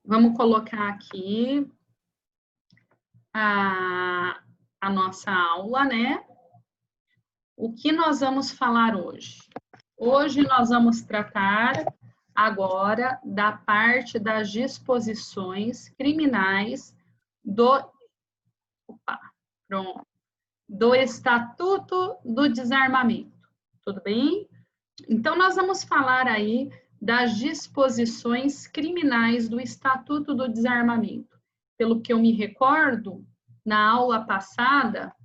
Vamos colocar aqui a nossa aula, né? O que nós vamos falar hoje? Hoje nós vamos tratar agora da parte das disposições criminais do Estatuto do Desarmamento. Tudo bem? Então, nós vamos falar aí das disposições criminais do Estatuto do Desarmamento. Pelo que eu me recordo, na aula passada,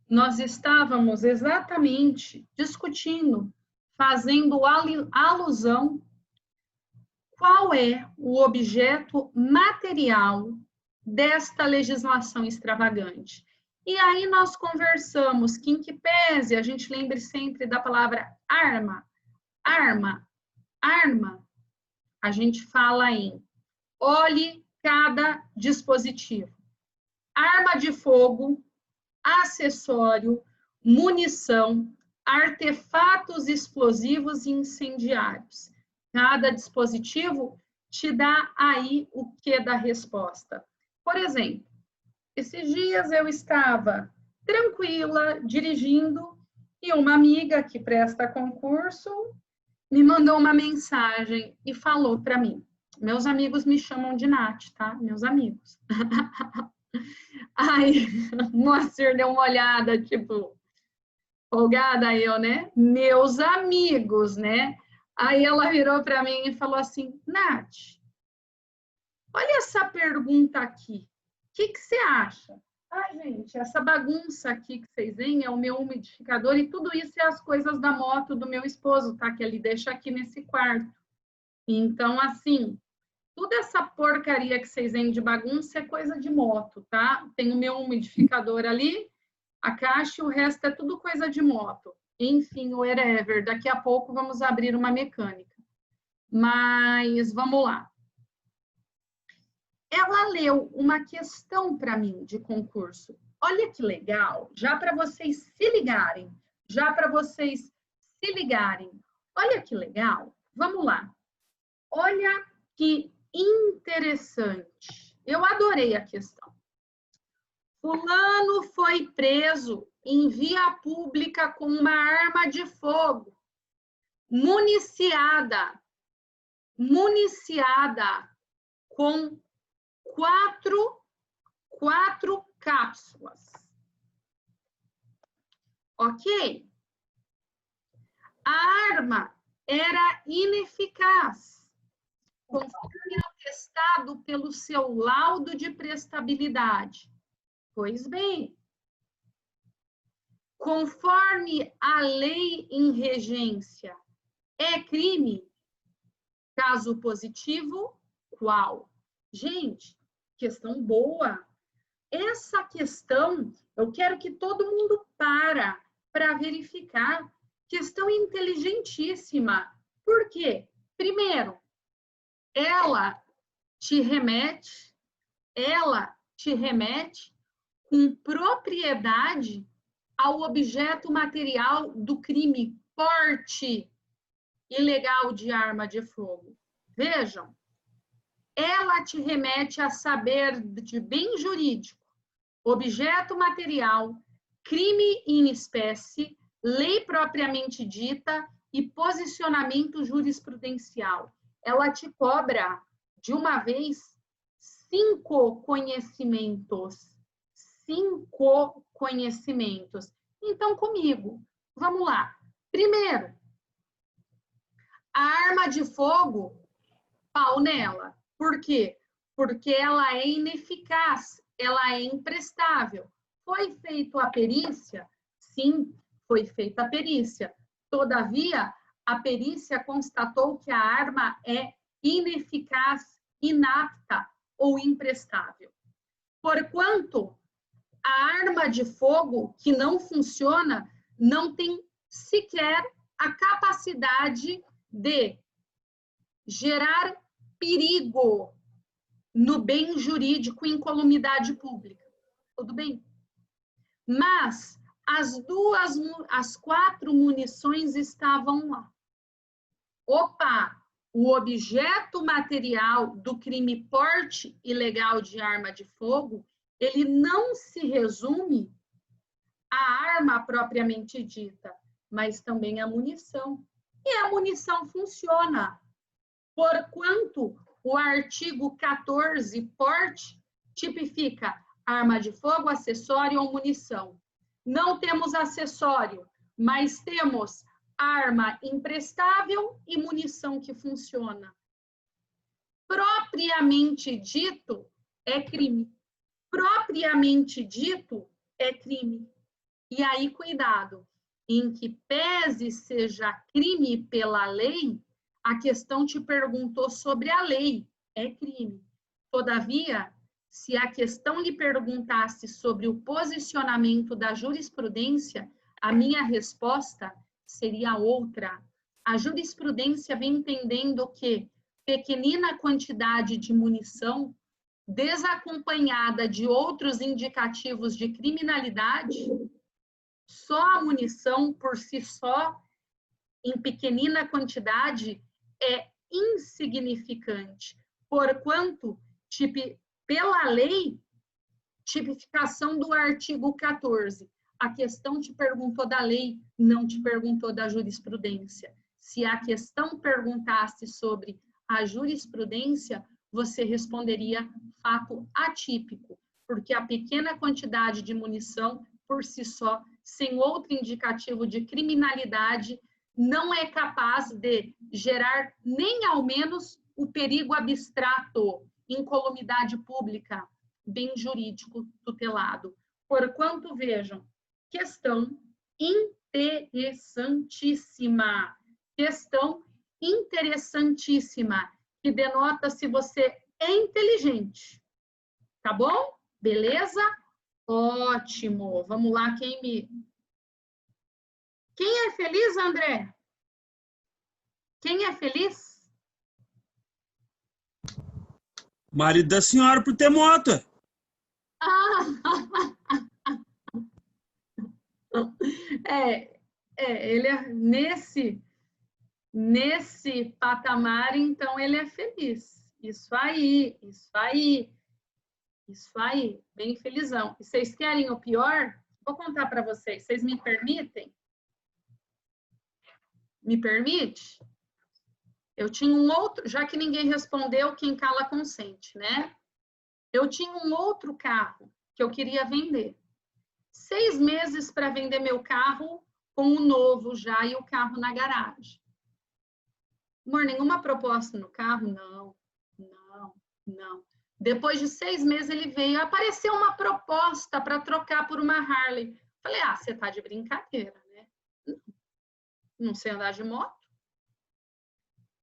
nós estávamos exatamente discutindo, fazendo alusão qual é o objeto material desta legislação extravagante. E aí nós conversamos que, em que pese, a gente lembre sempre da palavra arma, a gente fala em olhe cada dispositivo. Arma de fogo, acessório, munição, artefatos explosivos e incendiários. Cada dispositivo te dá aí o que da resposta. Por exemplo, esses dias eu estava tranquila, dirigindo, e uma amiga que presta concurso me mandou uma mensagem e falou para mim. Meus amigos me chamam de Nath, tá? Meus amigos. Aí, Moacir deu uma olhada, tipo, folgada eu, né? Meus amigos, né? Aí ela virou para mim e falou assim, Nath, olha essa pergunta aqui. O que você acha? Ah, gente, essa bagunça aqui que vocês veem é o meu umidificador e tudo isso é as coisas da moto do meu esposo, tá? Que ele deixa aqui nesse quarto. Então, assim, toda essa porcaria que vocês veem de bagunça é coisa de moto, tá? Tem o meu umidificador ali, a caixa e o resto é tudo coisa de moto. Enfim, whatever. Daqui a pouco vamos abrir uma mecânica. Mas vamos lá. Ela leu uma questão para mim de concurso. Olha que legal, já para vocês se ligarem. Olha que legal. Vamos lá. Olha que interessante. Eu adorei a questão. Fulano foi preso em via pública com uma arma de fogo, municiada com quatro cápsulas. Ok? A arma era ineficaz, conforme atestado pelo seu laudo de prestabilidade. Pois bem, conforme a lei em regência, é crime? Caso positivo, qual? Gente, questão boa. Essa questão, eu quero que todo mundo para verificar. Questão inteligentíssima. Por quê? Primeiro, ela te remete com propriedade ao objeto material do crime, porte ilegal de arma de fogo. Vejam, ela te remete a saber de bem jurídico, objeto material, crime em espécie, lei propriamente dita e posicionamento jurisprudencial. Ela te cobra, de uma vez, 5 conhecimentos. 5 conhecimentos. Então, comigo, vamos lá. Primeiro, a arma de fogo, pau nela. Por quê? Porque ela é ineficaz, ela é imprestável. Foi feita a perícia? Sim, foi feita a perícia. Todavia, a perícia constatou que a arma é ineficaz, inapta ou imprestável. Porquanto, a arma de fogo que não funciona não tem sequer a capacidade de gerar perigo no bem jurídico e incolumidade pública. Tudo bem? Mas as 4 munições estavam lá. Opa, o objeto material do crime porte ilegal de arma de fogo, ele não se resume à arma propriamente dita, mas também à munição. E a munição funciona, porquanto o artigo 14, porte, tipifica arma de fogo, acessório ou munição. Não temos acessório, mas temos arma emprestável e munição que funciona. Propriamente dito, é crime. Propriamente dito, é crime. E aí, cuidado, em que pese seja crime pela lei, a questão te perguntou sobre a lei, é crime. Todavia, se a questão lhe perguntasse sobre o posicionamento da jurisprudência, a minha resposta seria outra. A jurisprudência vem entendendo que pequenina quantidade de munição, desacompanhada de outros indicativos de criminalidade, só a munição por si só, em pequenina quantidade, é insignificante, porquanto, pela lei, tipificação do artigo 14, a questão te perguntou da lei, não te perguntou da jurisprudência. Se a questão perguntasse sobre a jurisprudência, você responderia fato atípico, porque a pequena quantidade de munição, por si só, sem outro indicativo de criminalidade, não é capaz de gerar nem ao menos o perigo abstrato, incolumidade pública, bem jurídico tutelado. Porquanto, vejam, questão interessantíssima, que denota se você é inteligente. Tá bom? Beleza? Ótimo. Vamos lá, quem é feliz, André? Quem é feliz? Marido da senhora por ter moto. Ele é nesse patamar, então ele é feliz. Isso aí, bem felizão. E vocês querem o pior? Vou contar para vocês. Vocês me permitem? Me permite? Eu tinha um outro, já que ninguém respondeu, quem cala consente, né? Eu tinha um outro carro que eu queria vender. 6 meses para vender meu carro com o novo já e o carro na garagem. Amor, nenhuma proposta no carro? Não. Depois de 6 meses ele veio, apareceu uma proposta para trocar por uma Harley. Falei, você tá de brincadeira, né? Não sei andar de moto.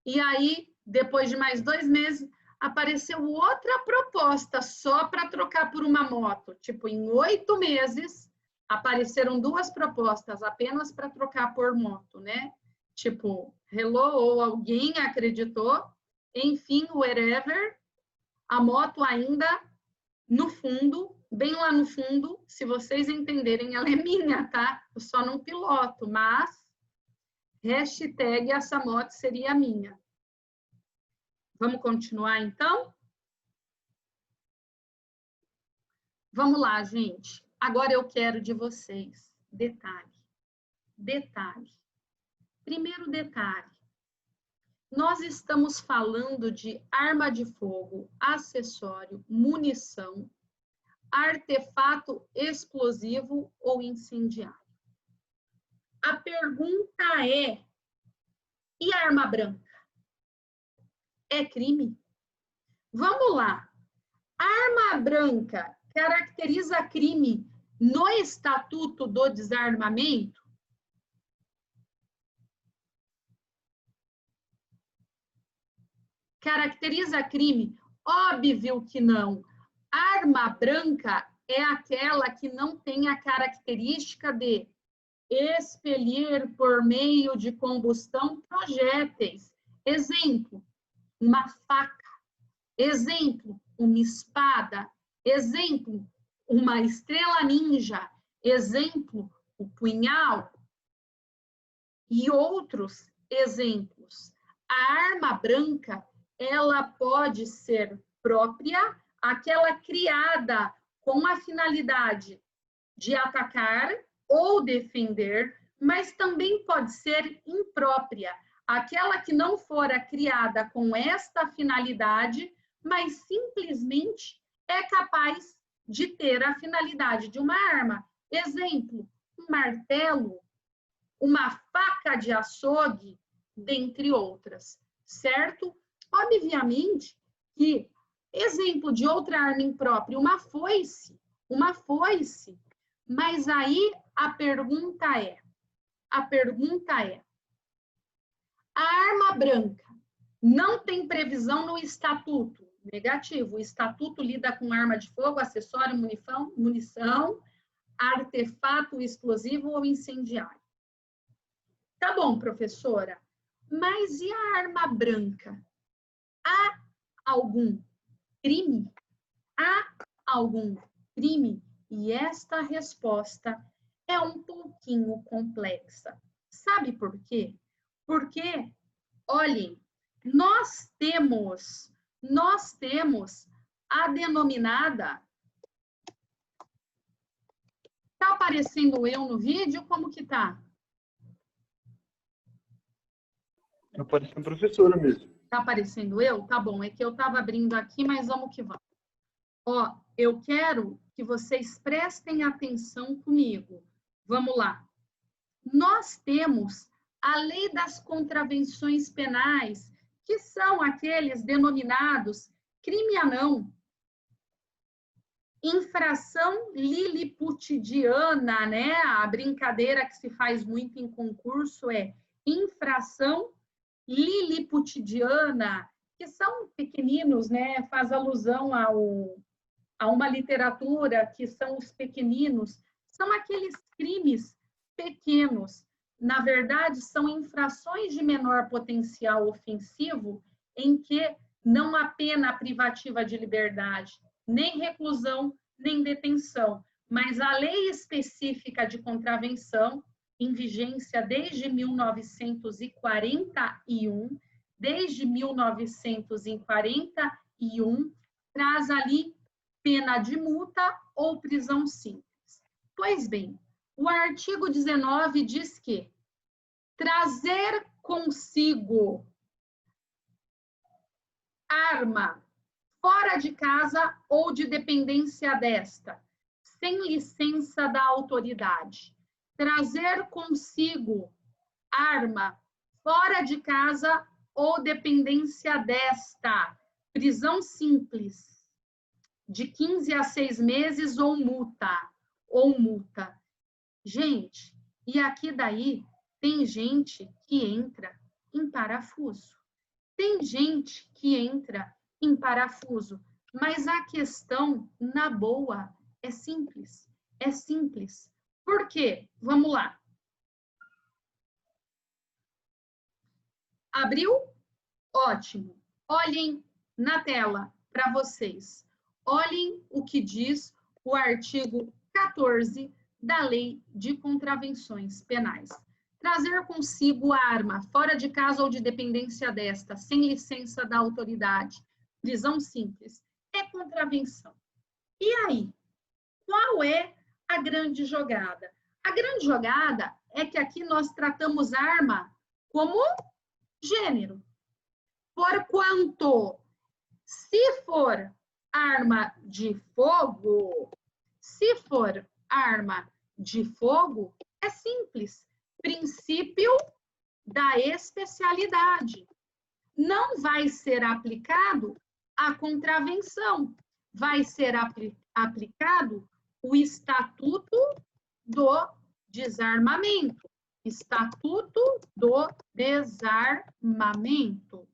E aí, depois de mais 2 meses, apareceu outra proposta só para trocar por uma moto. Tipo, em 8 meses, apareceram 2 propostas apenas para trocar por moto, né? Tipo, hello, ou alguém acreditou. Enfim, wherever, a moto ainda no fundo, bem lá no fundo, se vocês entenderem, ela é minha, tá? Eu só não piloto, mas hashtag essa moto seria minha. Vamos continuar, então? Vamos lá, gente. Agora eu quero de vocês detalhe. Primeiro detalhe. Nós estamos falando de arma de fogo, acessório, munição, artefato explosivo ou incendiário. A pergunta é: e arma branca? É crime? Vamos lá. Arma branca caracteriza crime no Estatuto do Desarmamento? Caracteriza crime? Óbvio que não. Arma branca é aquela que não tem a característica de expelir por meio de combustão projéteis. Exemplo, uma faca. Exemplo, uma espada. Exemplo, uma estrela ninja. Exemplo, o punhal. E outros exemplos. A arma branca, ela pode ser própria, aquela criada com a finalidade de atacar ou defender, mas também pode ser imprópria, aquela que não fora criada com esta finalidade, mas simplesmente é capaz de ter a finalidade de uma arma. Exemplo, um martelo, uma faca de açougue, dentre outras, certo? Obviamente que, exemplo de outra arma imprópria, uma foice, mas aí a pergunta é, a arma branca não tem previsão no estatuto? Negativo. O estatuto lida com arma de fogo, acessório, munição, artefato explosivo ou incendiário. Tá bom, professora, mas e a arma branca? Há algum crime? Há algum crime? E esta resposta é um pouquinho complexa. Sabe por quê? Porque, olhem, nós temos a denominada... Tá aparecendo eu no vídeo? Como que tá? Tá aparecendo professora mesmo. Tá aparecendo eu? Tá bom, é que eu tava abrindo aqui, mas vamos que vamos. Ó, eu quero que vocês prestem atenção comigo. Vamos lá. Nós temos a Lei das Contravenções Penais, que são aqueles denominados crime anão, infração liliputidiana, né? A brincadeira que se faz muito em concurso é infração liliputidiana, que são pequeninos, né? Faz alusão a uma literatura que são os pequeninos, são aqueles crimes pequenos. Na verdade, são infrações de menor potencial ofensivo em que não há pena privativa de liberdade, nem reclusão, nem detenção. Mas a lei específica de contravenção, em vigência desde 1941, traz ali pena de multa ou prisão simples. Pois bem, o artigo 19 diz que trazer consigo arma fora de casa ou de dependência desta, sem licença da autoridade. Trazer consigo arma fora de casa ou dependência desta, prisão simples, de 15 a 6 meses ou multa. Gente, e aqui daí tem gente que entra em parafuso. Tem gente que entra em parafuso, mas a questão, na boa, é simples. É simples. Por quê? Vamos lá. Abriu? Ótimo. Olhem na tela para vocês. Olhem o que diz o artigo 14 da Lei de Contravenções Penais. Trazer consigo arma fora de casa ou de dependência desta, sem licença da autoridade, prisão simples, é contravenção. E aí, qual é a grande jogada? A grande jogada é que aqui nós tratamos arma como gênero. Porquanto, se for arma de fogo, é simples. Princípio da especialidade. Não vai ser aplicado a contravenção, vai ser aplicado o Estatuto do Desarmamento. Estatuto do Desarmamento.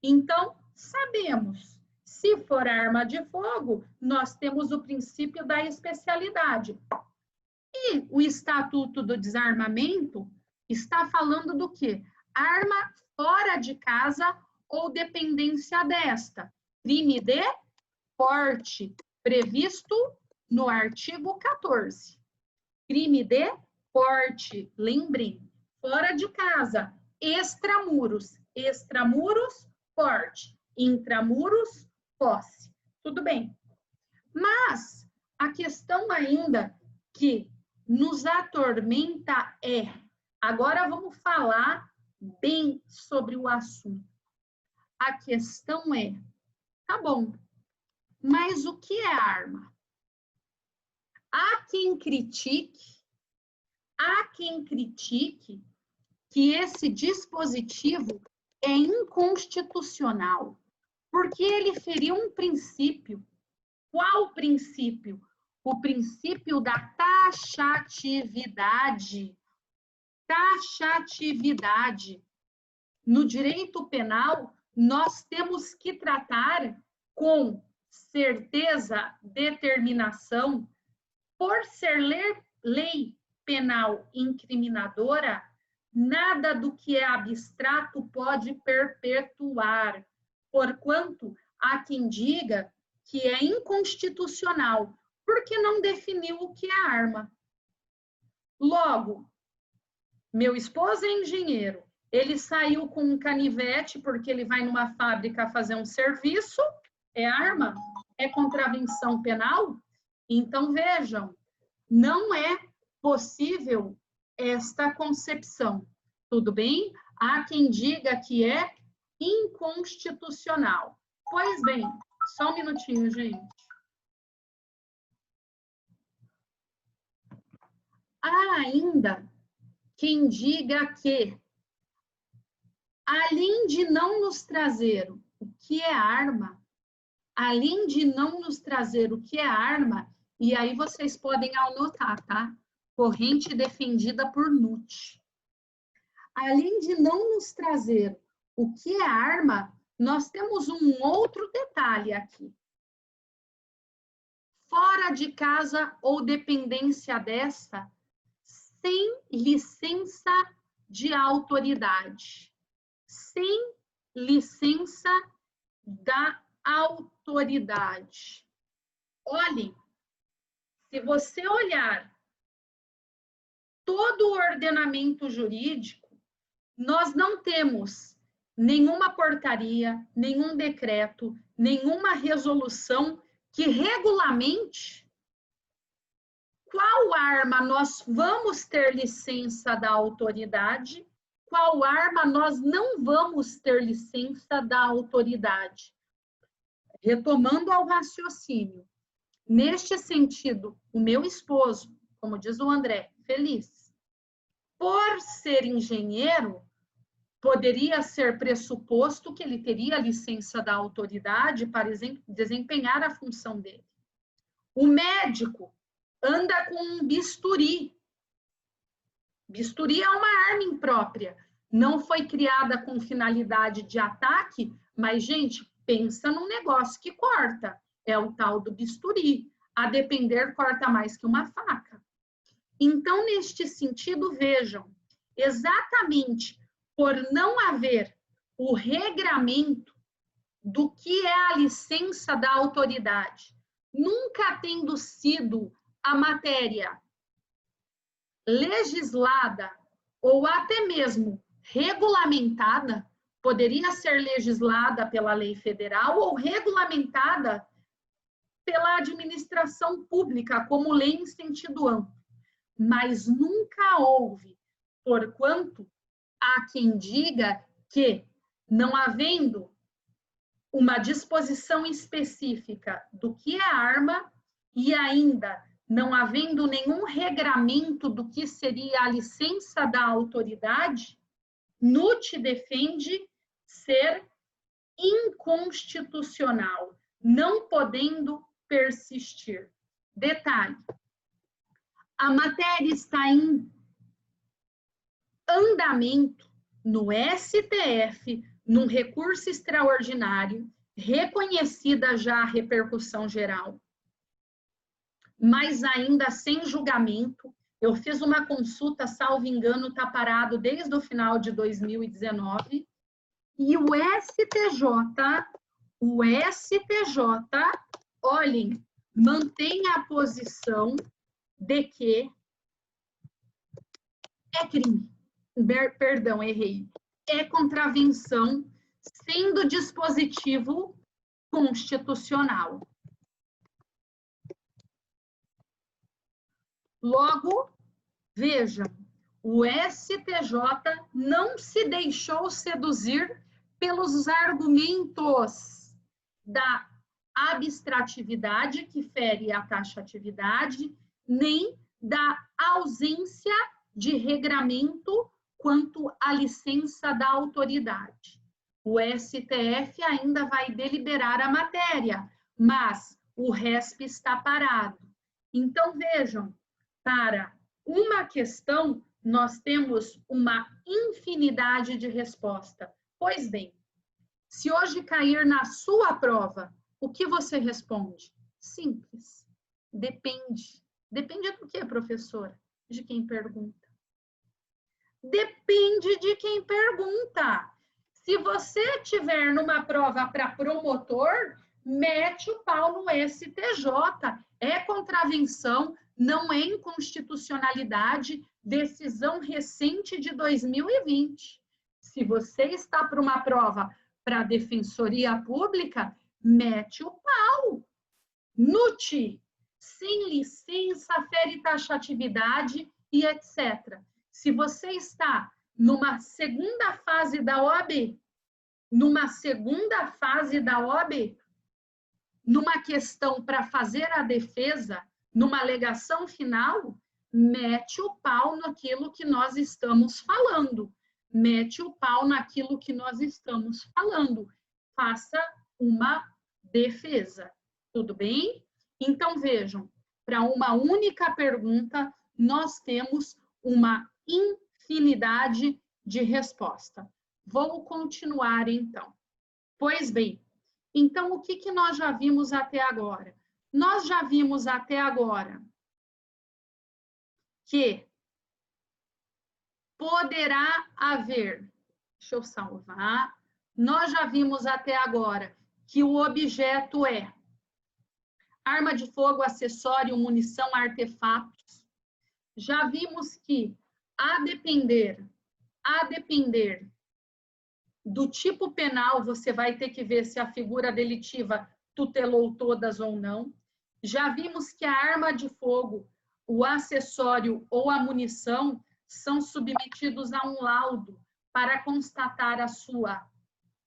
Então, sabemos, se for arma de fogo, nós temos o princípio da especialidade. E o Estatuto do Desarmamento está falando do quê? Arma fora de casa ou dependência desta. Crime de porte, previsto no artigo 14. Crime de porte, lembrem, fora de casa extramuros. Extramuros, porte. Intramuros, posse. Tudo bem. Mas a questão ainda que nos atormenta é, agora vamos falar bem sobre o assunto. A questão é, tá bom, mas o que é arma? Há quem critique que esse dispositivo é inconstitucional, porque ele feriu um princípio. Qual princípio? O princípio da taxatividade. Taxatividade. No direito penal, nós temos que tratar com certeza, determinação. Por ser lei penal incriminadora, nada do que é abstrato pode perpetuar, porquanto há quem diga que é inconstitucional, porque não definiu o que é arma. Logo, meu esposo é engenheiro, ele saiu com um canivete porque ele vai numa fábrica fazer um serviço, é arma? É contravenção penal? Então, vejam, não é possível esta concepção, tudo bem? Há quem diga que é inconstitucional. Pois bem, só um minutinho, gente. Há ainda quem diga que, além de não nos trazer o que é arma, e aí vocês podem anotar, tá? Corrente defendida por Nutt. Além de não nos trazer o que é arma, nós temos um outro detalhe aqui. Fora de casa ou dependência desta, sem licença de autoridade. Sem licença da autoridade. Olhem, se você olhar todo o ordenamento jurídico, nós não temos nenhuma portaria, nenhum decreto, nenhuma resolução que regulamente qual arma nós vamos ter licença da autoridade, qual arma nós não vamos ter licença da autoridade. Retomando ao raciocínio, neste sentido, o meu esposo, como diz o André, feliz, por ser engenheiro, poderia ser pressuposto que ele teria licença da autoridade para desempenhar a função dele. O médico anda com um bisturi. Bisturi é uma arma imprópria. Não foi criada com finalidade de ataque, mas, gente, pensa num negócio que corta. É o tal do bisturi. A depender, corta mais que uma faca. Então, neste sentido, vejam, exatamente por não haver o regramento do que é a licença da autoridade, nunca tendo sido a matéria legislada ou até mesmo regulamentada, poderia ser legislada pela lei federal ou regulamentada pela administração pública como lei em sentido amplo, mas nunca houve, porquanto há quem diga que, não havendo uma disposição específica do que é arma e ainda não havendo nenhum regramento do que seria a licença da autoridade, Nutt defende ser inconstitucional, não podendo persistir. Detalhe, a matéria está em andamento no STF, num recurso extraordinário, reconhecida já a repercussão geral, mas ainda sem julgamento. Eu fiz uma consulta, salvo engano, está parado desde o final de 2019, e o STJ, olhem, mantém a posição de que é crime. Perdão, errei. é contravenção, sendo dispositivo constitucional. Logo, vejam, o STJ não se deixou seduzir pelos argumentos da abstratividade, que fere a taxatividade, nem da ausência de regramento quanto à licença da autoridade. O STF ainda vai deliberar a matéria, mas o RESP está parado. Então, vejam, para uma questão, nós temos uma infinidade de resposta. Pois bem, se hoje cair na sua prova, o que você responde? Simples. Depende. Depende do quê, professora? De quem pergunta. Depende de quem pergunta. Se você tiver numa prova para promotor, mete o pau no STJ. É contravenção, não é inconstitucionalidade, decisão recente de 2020. Se você está para uma prova para a Defensoria Pública, mete o pau. NUT, sem licença, fere taxatividade e etc. Se você está numa segunda fase da OAB, numa questão para fazer a defesa, numa alegação final, mete o pau naquilo que nós estamos falando. Mete o pau naquilo que nós estamos falando. Faça uma defesa. Tudo bem? Então, vejam, para uma única pergunta, nós temos uma infinidade de resposta. Vou continuar, então. Pois bem, então, o que nós já vimos até agora? Nós já vimos até agora que poderá haver, deixa eu salvar, nós já vimos até agora que o objeto é arma de fogo, acessório, munição, artefatos. Já vimos que, a depender do tipo penal, você vai ter que ver se a figura delitiva tutelou todas ou não. Já vimos que a arma de fogo, o acessório ou a munição são submetidos a um laudo para constatar a sua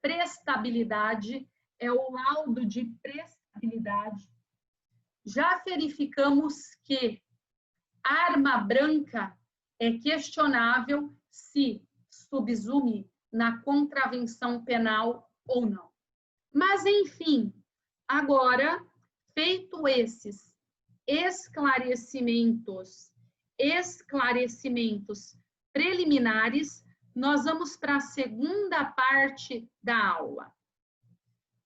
prestabilidade, é o laudo de prestabilidade. Já verificamos que arma branca é questionável se subsume na contravenção penal ou não. Mas, enfim, agora, feito esses esclarecimentos preliminares, nós vamos para a segunda parte da aula.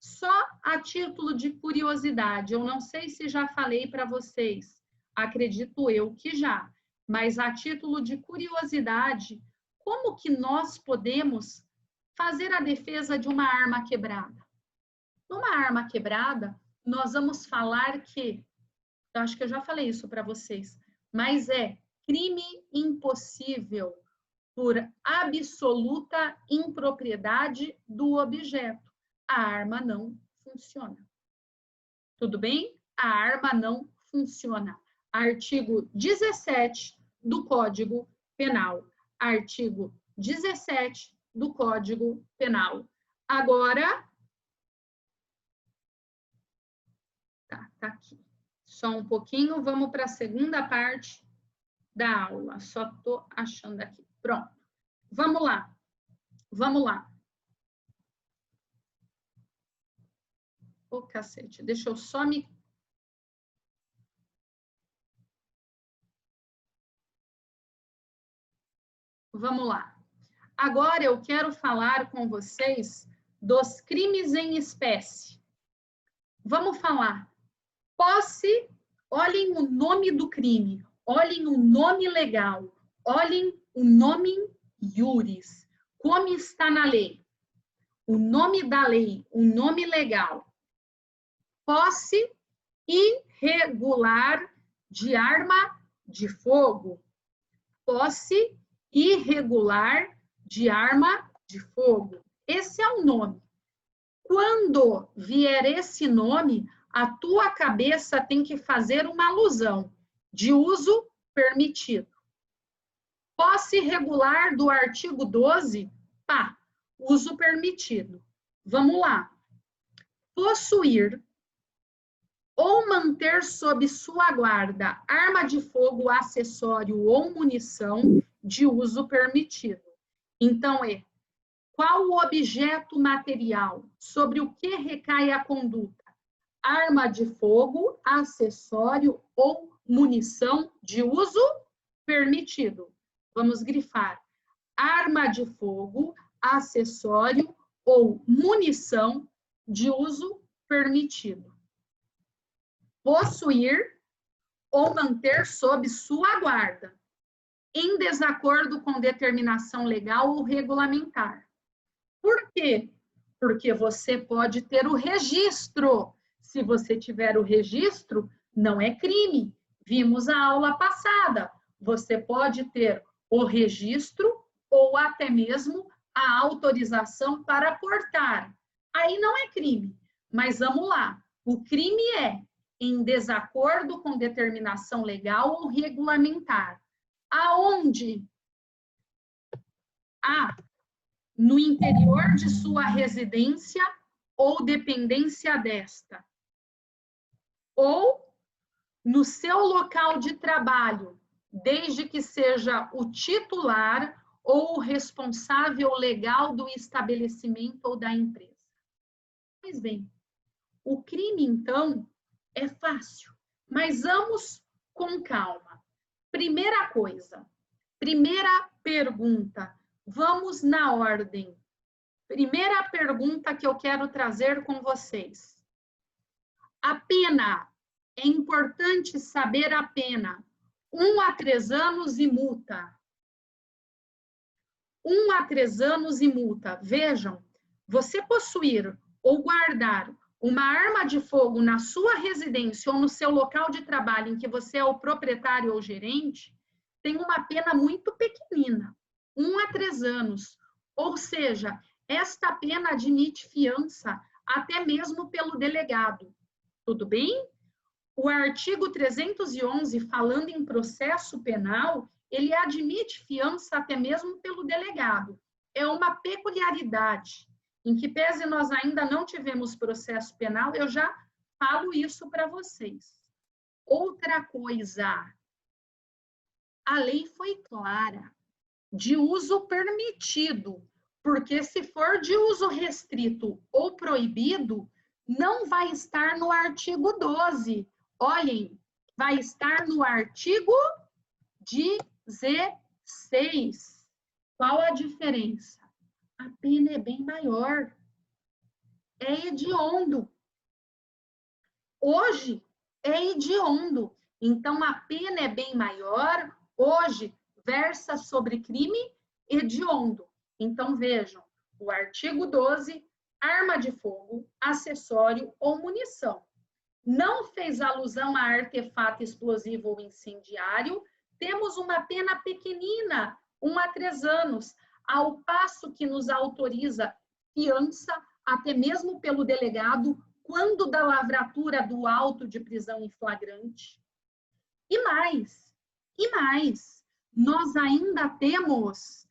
Só a título de curiosidade, eu não sei se já falei para vocês, acredito eu que já, mas a título de curiosidade, como que nós podemos fazer a defesa de uma arma quebrada? Numa arma quebrada, nós vamos falar que, eu acho que eu já falei isso para vocês, mas é crime impossível por absoluta impropriedade do objeto. A arma não funciona. Tudo bem? A arma não funciona. Artigo 17 do Código Penal. Artigo 17 do Código Penal. Agora, tá aqui. Só um pouquinho, vamos para a segunda parte da aula. Só estou achando aqui. Pronto. Vamos lá. Vamos lá. Ô, cacete, deixa eu só me... Vamos lá. Agora eu quero falar com vocês dos crimes em espécie. Vamos falar. Posse, olhem o nome do crime, olhem o nome legal, olhem o nome iuris, como está na lei. O nome da lei, o nome legal. Posse irregular de arma de fogo. Posse irregular de arma de fogo, esse é o nome. Quando vier esse nome, a tua cabeça tem que fazer uma alusão de uso permitido. Posse regular do artigo 12, pá, uso permitido. Vamos lá. Possuir ou manter sob sua guarda arma de fogo, acessório ou munição de uso permitido. Então, qual o objeto material sobre o que recai a conduta? Arma de fogo, acessório ou munição de uso permitido. Vamos grifar. Arma de fogo, acessório ou munição de uso permitido. Possuir ou manter sob sua guarda, em desacordo com determinação legal ou regulamentar. Por quê? Porque você pode ter o registro. Se você tiver o registro, não é crime. Vimos a aula passada. Você pode ter o registro ou até mesmo a autorização para portar. Aí não é crime. Mas vamos lá. O crime é em desacordo com determinação legal ou regulamentar. Aonde? No interior de sua residência ou dependência desta. Ou no seu local de trabalho, desde que seja o titular ou o responsável legal do estabelecimento ou da empresa. Pois bem, o crime, então, é fácil, mas vamos com calma. Primeira coisa, primeira pergunta, vamos na ordem. Primeira pergunta que eu quero trazer com vocês. A pena, é importante saber a pena. 1 a 3 anos e multa. 1 a 3 anos e multa. Vejam, você possuir ou guardar uma arma de fogo na sua residência ou no seu local de trabalho em que você é o proprietário ou gerente, tem uma pena muito pequenina, 1 a 3 anos. Ou seja, esta pena admite fiança até mesmo pelo delegado. Tudo bem? O artigo 311, falando em processo penal, ele admite fiança até mesmo pelo delegado. É uma peculiaridade. Em que pese nós ainda não tivemos processo penal, eu já falo isso para vocês. Outra coisa, a lei foi clara, de uso permitido, porque se for de uso restrito ou proibido, não vai estar no artigo 12. Olhem, vai estar no artigo 16. Qual a diferença? A pena é bem maior. É hediondo. Hoje é hediondo. Então, a pena é bem maior. Hoje, versa sobre crime hediondo. Então, vejam, o artigo 12, arma de fogo, acessório ou munição. Não fez alusão a artefato explosivo ou incendiário, temos uma pena pequenina, 1 a 3 anos, ao passo que nos autoriza fiança, até mesmo pelo delegado, quando da lavratura do auto de prisão em flagrante. E mais, nós ainda temos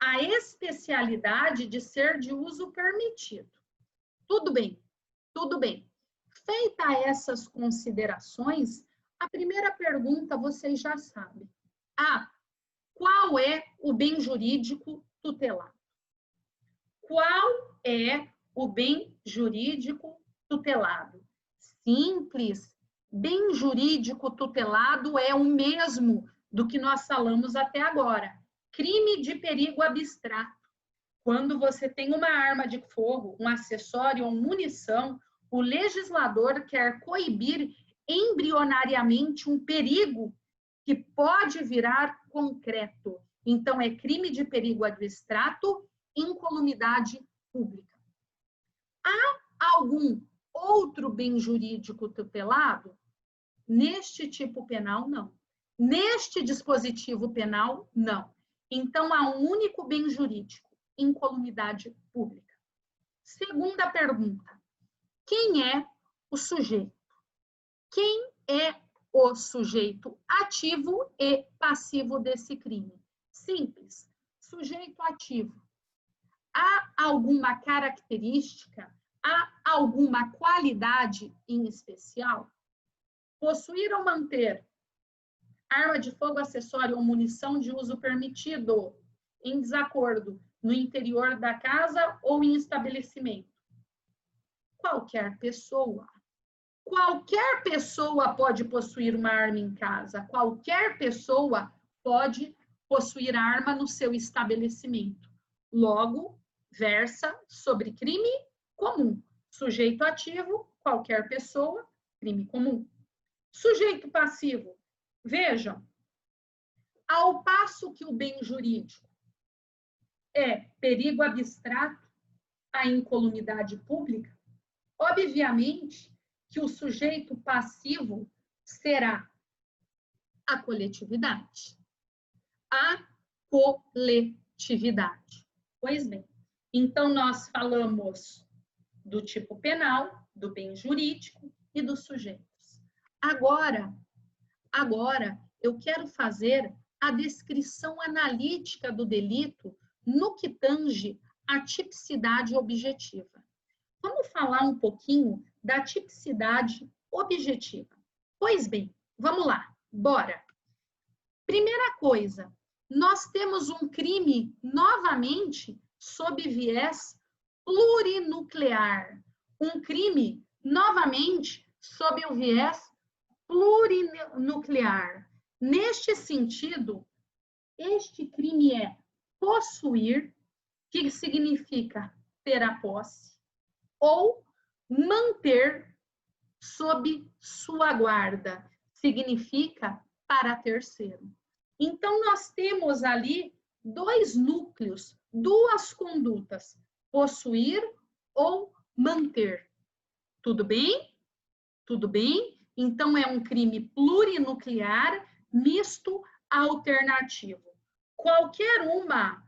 a especialidade de ser de uso permitido. Tudo bem, tudo bem. Feita essas considerações, a primeira pergunta vocês já sabem. Qual é o bem jurídico tutelado? Qual é o bem jurídico tutelado? Simples. Bem jurídico tutelado é o mesmo do que nós falamos até agora. Crime de perigo abstrato. Quando você tem uma arma de fogo, um acessório ou munição, o legislador quer coibir embrionariamente um perigo que pode virar concreto. Então, é crime de perigo abstrato, incolumidade pública. Há algum outro bem jurídico tutelado? Neste tipo penal, não. Neste dispositivo penal, não. Então, há um único bem jurídico, incolumidade pública. Segunda pergunta. Quem é o sujeito? Quem é o sujeito ativo e passivo desse crime? Simples. Sujeito ativo. Há alguma característica, há alguma qualidade em especial? Possuir ou manter arma de fogo, acessório ou munição de uso permitido em desacordo no interior da casa ou em estabelecimento? Qualquer pessoa. Qualquer pessoa pode possuir uma arma em casa. Qualquer pessoa pode possuir arma no seu estabelecimento. Logo, versa sobre crime comum. Sujeito ativo, qualquer pessoa, crime comum. Sujeito passivo. Vejam, ao passo que o bem jurídico é perigo abstrato à incolumidade pública, obviamente que o sujeito passivo será a coletividade. A coletividade. Pois bem, então nós falamos do tipo penal, do bem jurídico e dos sujeitos. Agora eu quero fazer a descrição analítica do delito no que tange à tipicidade objetiva. Vamos falar um pouquinho da tipicidade objetiva. Pois bem, vamos lá, bora. Primeira coisa, nós temos um crime, novamente, sob viés plurinuclear. Um crime, novamente, sob o viés plurinuclear. Neste sentido, este crime é possuir, que significa ter a posse, ou manter sob sua guarda, significa para terceiro. Então, nós temos ali dois núcleos, duas condutas, possuir ou manter. Tudo bem? Tudo bem? Então, é um crime plurinuclear, misto, alternativo. Qualquer uma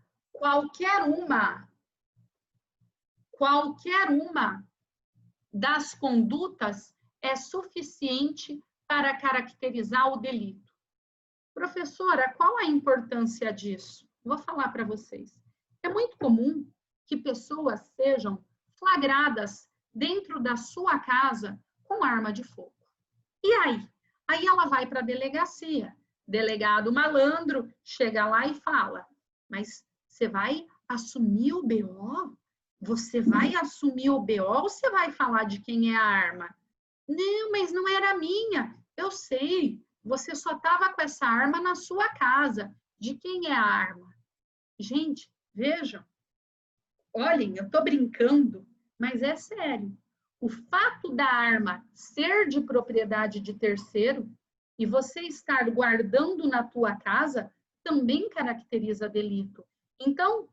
das condutas é suficiente para caracterizar o delito. Professora, qual a importância disso? Vou falar para vocês. É muito comum que pessoas sejam flagradas dentro da sua casa com arma de fogo. E aí? Aí ela vai para a delegacia. Delegado malandro chega lá e fala: mas você vai assumir o BO? Você vai assumir o BO ou você vai falar de quem é a arma? Não, mas não era minha. Eu sei, você só estava com essa arma na sua casa. De quem é a arma? Gente, vejam. Olhem, eu estou brincando, mas é sério. O fato da arma ser de propriedade de terceiro e você estar guardando na tua casa também caracteriza delito. Então,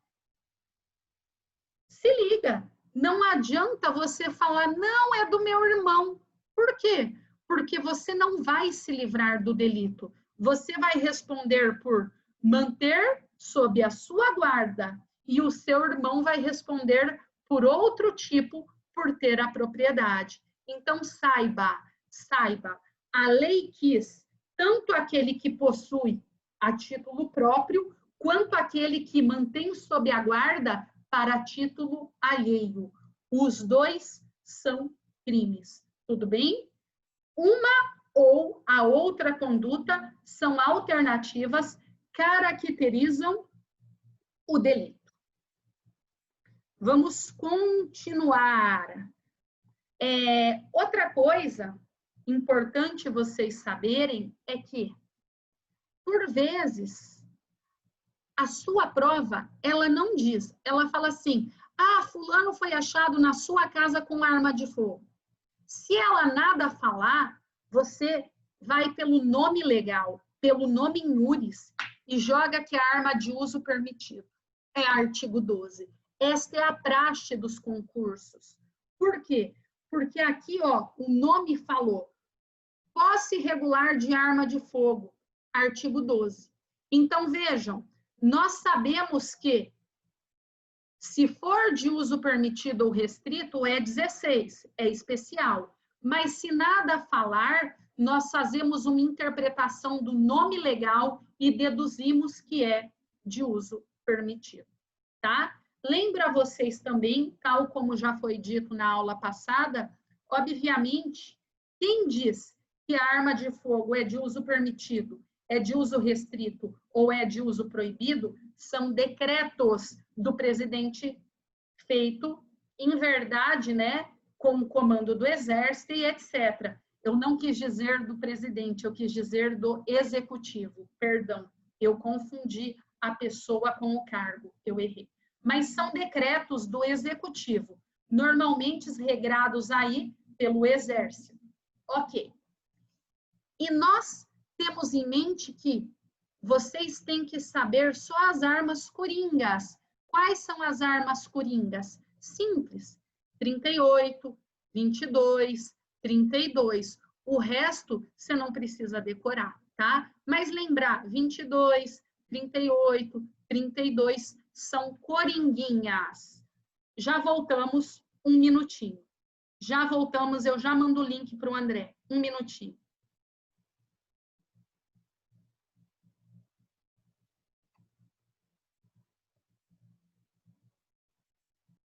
se liga, não adianta você falar, não, é do meu irmão. Por quê? Porque você não vai se livrar do delito. Você vai responder por manter sob a sua guarda e o seu irmão vai responder por outro tipo, por ter a propriedade. Então, saiba, a lei quis tanto aquele que possui a título próprio, quanto aquele que mantém sob a guarda para título alheio. Os dois são crimes. Tudo bem? Uma ou a outra conduta são alternativas, caracterizam o delito. Vamos continuar. Outra coisa importante vocês saberem é que, por vezes, a sua prova, ela não diz, ela fala assim, fulano foi achado na sua casa com arma de fogo. Se ela nada falar, você vai pelo nome legal, pelo nome in iuris, e joga que é arma de uso permitido. É artigo 12. Esta é a praxe dos concursos. Por quê? Porque aqui, ó, o nome falou, posse irregular de arma de fogo. artigo 12. Então, vejam, nós sabemos que se for de uso permitido ou restrito, é 16, é especial. Mas se nada falar, nós fazemos uma interpretação do nome legal e deduzimos que é de uso permitido, tá? Lembra vocês também, tal como já foi dito na aula passada, obviamente, quem diz que a arma de fogo é de uso permitido, é de uso restrito ou é de uso proibido, são decretos do presidente feito, em verdade, né, com o comando do exército e etc. Eu não quis dizer do presidente, eu quis dizer do executivo, perdão, eu confundi a pessoa com o cargo, eu errei. Mas são decretos do executivo, normalmente regrados aí pelo exército. Ok. E nós temos em mente que vocês têm que saber só as armas coringas. Quais são as armas coringas? Simples. 38, 22, 32. O resto você não precisa decorar, tá? Mas lembrar, 22, 38, 32 são coringuinhas. Já voltamos um minutinho. Já voltamos, eu já mando o link para o André. Um minutinho.